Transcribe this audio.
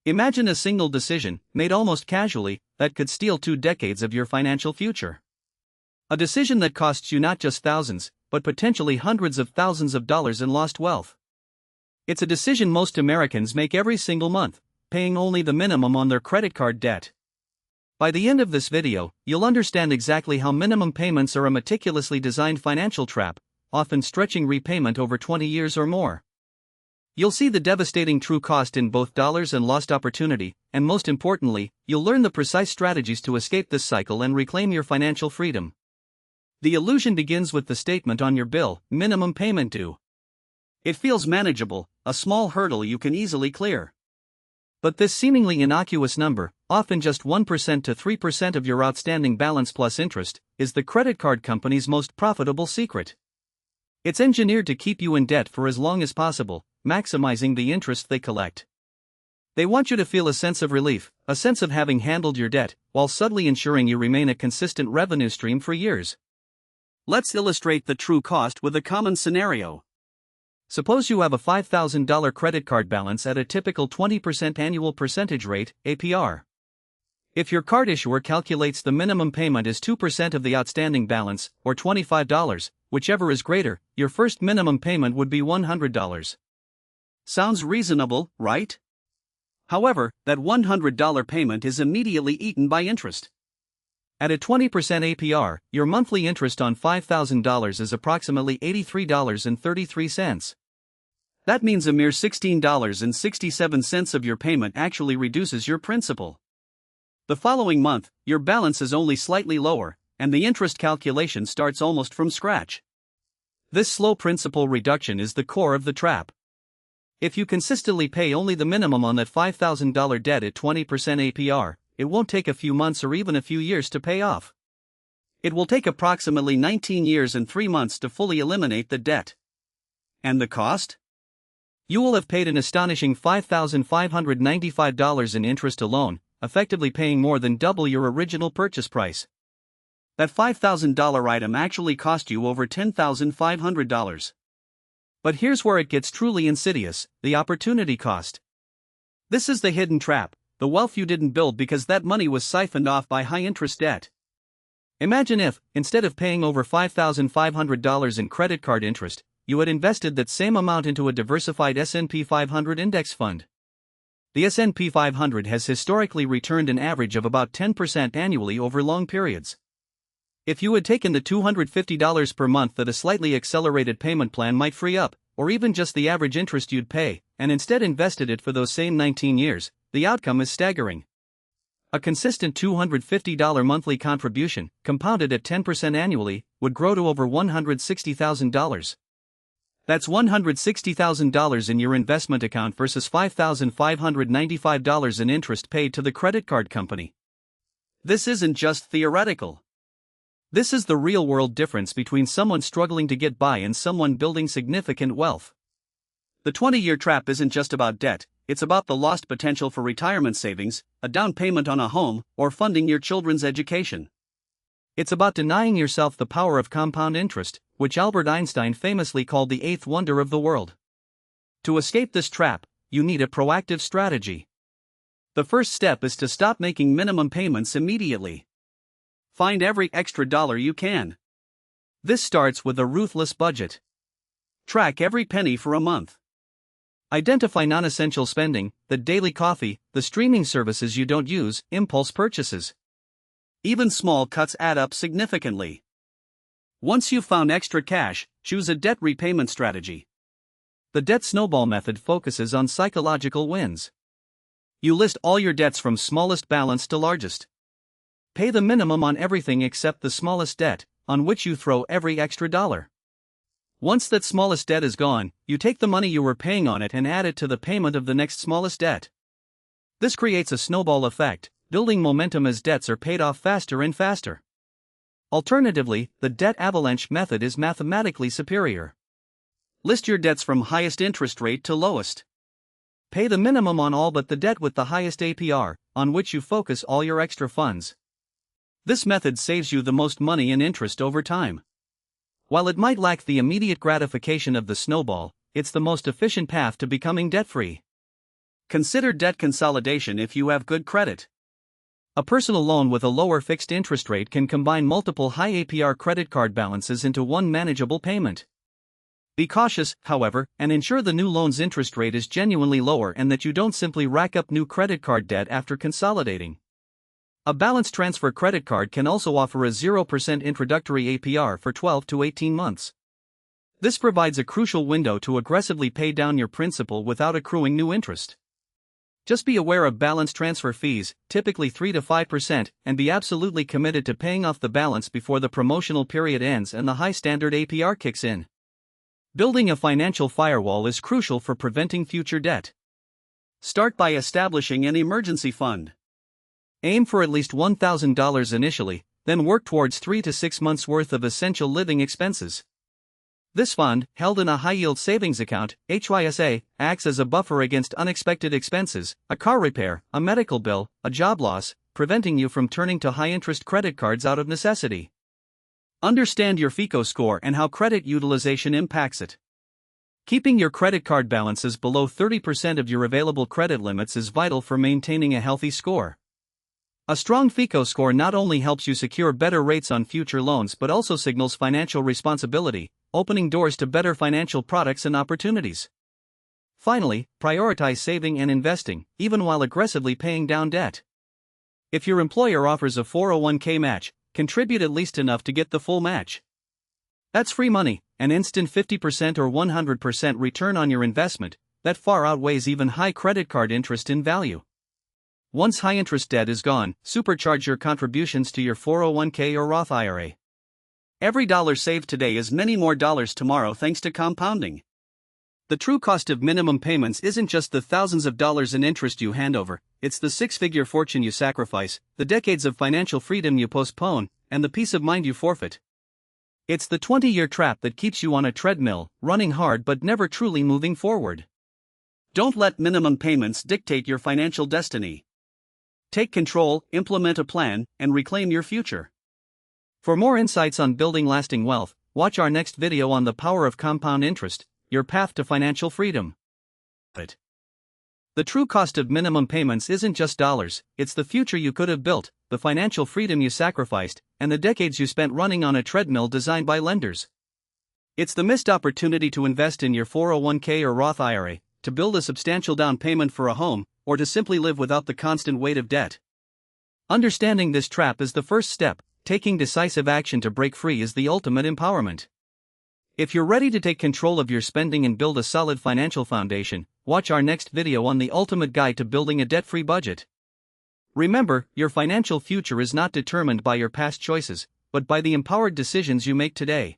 Imagine a single decision, made almost casually, that could steal 2 decades of your financial future. A decision that costs you not just thousands, but potentially hundreds of thousands of dollars in lost wealth. It's a decision most Americans make every single month, paying only the minimum on their credit card debt. By the end of this video, you'll understand exactly how minimum payments are a meticulously designed financial trap, often stretching repayment over 20 years or more. You'll see the devastating true cost in both dollars and lost opportunity, and most importantly, you'll learn the precise strategies to escape this cycle and reclaim your financial freedom. The illusion begins with the statement on your bill, minimum payment due. It feels manageable, a small hurdle you can easily clear. But this seemingly innocuous number, often just 1% to 3% of your outstanding balance plus interest, is the credit card company's most profitable secret. It's engineered to keep you in debt for as long as possible, maximizing the interest they collect. They want you to feel a sense of relief, a sense of having handled your debt, while subtly ensuring you remain a consistent revenue stream for years. Let's illustrate the true cost with a common scenario. Suppose you have a $5,000 credit card balance at a typical 20% annual percentage rate, APR. If your card issuer calculates the minimum payment as 2% of the outstanding balance, or $25, whichever is greater, your first minimum payment would be $100. Sounds reasonable, right? However, that $100 payment is immediately eaten by interest. At a 20% APR, your monthly interest on $5,000 is approximately $83.33. That means a mere $16.67 of your payment actually reduces your principal. The following month, your balance is only slightly lower, and the interest calculation starts almost from scratch. This slow principal reduction is the core of the trap. If you consistently pay only the minimum on that $5,000 debt at 20% APR, it won't take a few months or even a few years to pay off. It will take approximately 19 years and 3 months to fully eliminate the debt. And the cost? You will have paid an astonishing $5,595 in interest alone, effectively paying more than double your original purchase price. That $5,000 item actually cost you over $10,500. But here's where it gets truly insidious: the opportunity cost. This is the hidden trap, the wealth you didn't build because that money was siphoned off by high-interest debt. Imagine if, instead of paying over $5,500 in credit card interest, you had invested that same amount into a diversified S&P 500 index fund. The S&P 500 has historically returned an average of about 10% annually over long periods. If you had taken the $250 per month that a slightly accelerated payment plan might free up, or even just the average interest you'd pay, and instead invested it for those same 19 years, the outcome is staggering. A consistent $250 monthly contribution, compounded at 10% annually, would grow to over $160,000. That's $160,000 in your investment account versus $5,595 in interest paid to the credit card company. This isn't just theoretical. This is the real-world difference between someone struggling to get by and someone building significant wealth. The 20-year trap isn't just about debt, it's about the lost potential for retirement savings, a down payment on a home, or funding your children's education. It's about denying yourself the power of compound interest, which Albert Einstein famously called the eighth wonder of the world. To escape this trap, you need a proactive strategy. The first step is to stop making minimum payments immediately. Find every extra dollar you can. This starts with a ruthless budget. Track every penny for a month. Identify non-essential spending, the daily coffee, the streaming services you don't use, impulse purchases. Even small cuts add up significantly. Once you've found extra cash, choose a debt repayment strategy. The debt snowball method focuses on psychological wins. You list all your debts from smallest balance to largest. Pay the minimum on everything except the smallest debt, on which you throw every extra dollar. Once that smallest debt is gone, you take the money you were paying on it and add it to the payment of the next smallest debt. This creates a snowball effect, building momentum as debts are paid off faster and faster. Alternatively, the debt avalanche method is mathematically superior. List your debts from highest interest rate to lowest. Pay the minimum on all but the debt with the highest APR, on which you focus all your extra funds. This method saves you the most money and interest over time. While it might lack the immediate gratification of the snowball, it's the most efficient path to becoming debt-free. Consider debt consolidation if you have good credit. A personal loan with a lower fixed interest rate can combine multiple high APR credit card balances into one manageable payment. Be cautious, however, and ensure the new loan's interest rate is genuinely lower and that you don't simply rack up new credit card debt after consolidating. A balance transfer credit card can also offer a 0% introductory APR for 12 to 18 months. This provides a crucial window to aggressively pay down your principal without accruing new interest. Just be aware of balance transfer fees, typically 3 to 5%, and be absolutely committed to paying off the balance before the promotional period ends and the high standard APR kicks in. Building a financial firewall is crucial for preventing future debt. Start by establishing an emergency fund. Aim for at least $1,000 initially, then work towards 3 to 6 months' worth of essential living expenses. This fund, held in a high-yield savings account, HYSA, acts as a buffer against unexpected expenses, a car repair, a medical bill, a job loss, preventing you from turning to high-interest credit cards out of necessity. Understand your FICO score and how credit utilization impacts it. Keeping your credit card balances below 30% of your available credit limits is vital for maintaining a healthy score. A strong FICO score not only helps you secure better rates on future loans but also signals financial responsibility, opening doors to better financial products and opportunities. Finally, prioritize saving and investing, even while aggressively paying down debt. If your employer offers a 401k match, contribute at least enough to get the full match. That's free money, an instant 50% or 100% return on your investment, that far outweighs even high credit card interest in value. Once high interest debt is gone, supercharge your contributions to your 401k or Roth IRA. Every dollar saved today is many more dollars tomorrow thanks to compounding. The true cost of minimum payments isn't just the thousands of dollars in interest you hand over, it's the six-figure fortune you sacrifice, the decades of financial freedom you postpone, and the peace of mind you forfeit. It's the 20-year trap that keeps you on a treadmill, running hard but never truly moving forward. Don't let minimum payments dictate your financial destiny. Take control, implement a plan, and reclaim your future. For more insights on building lasting wealth, watch our next video on the power of compound interest, your path to financial freedom. The true cost of minimum payments isn't just dollars, it's the future you could have built, the financial freedom you sacrificed, and the decades you spent running on a treadmill designed by lenders. It's the missed opportunity to invest in your 401k or Roth IRA, to build a substantial down payment for a home, or to simply live without the constant weight of debt. Understanding this trap is the first step. Taking decisive action to break free is the ultimate empowerment. If you're ready to take control of your spending and build a solid financial foundation, watch our next video on the ultimate guide to building a debt-free budget. Remember, your financial future is not determined by your past choices, but by the empowered decisions you make today.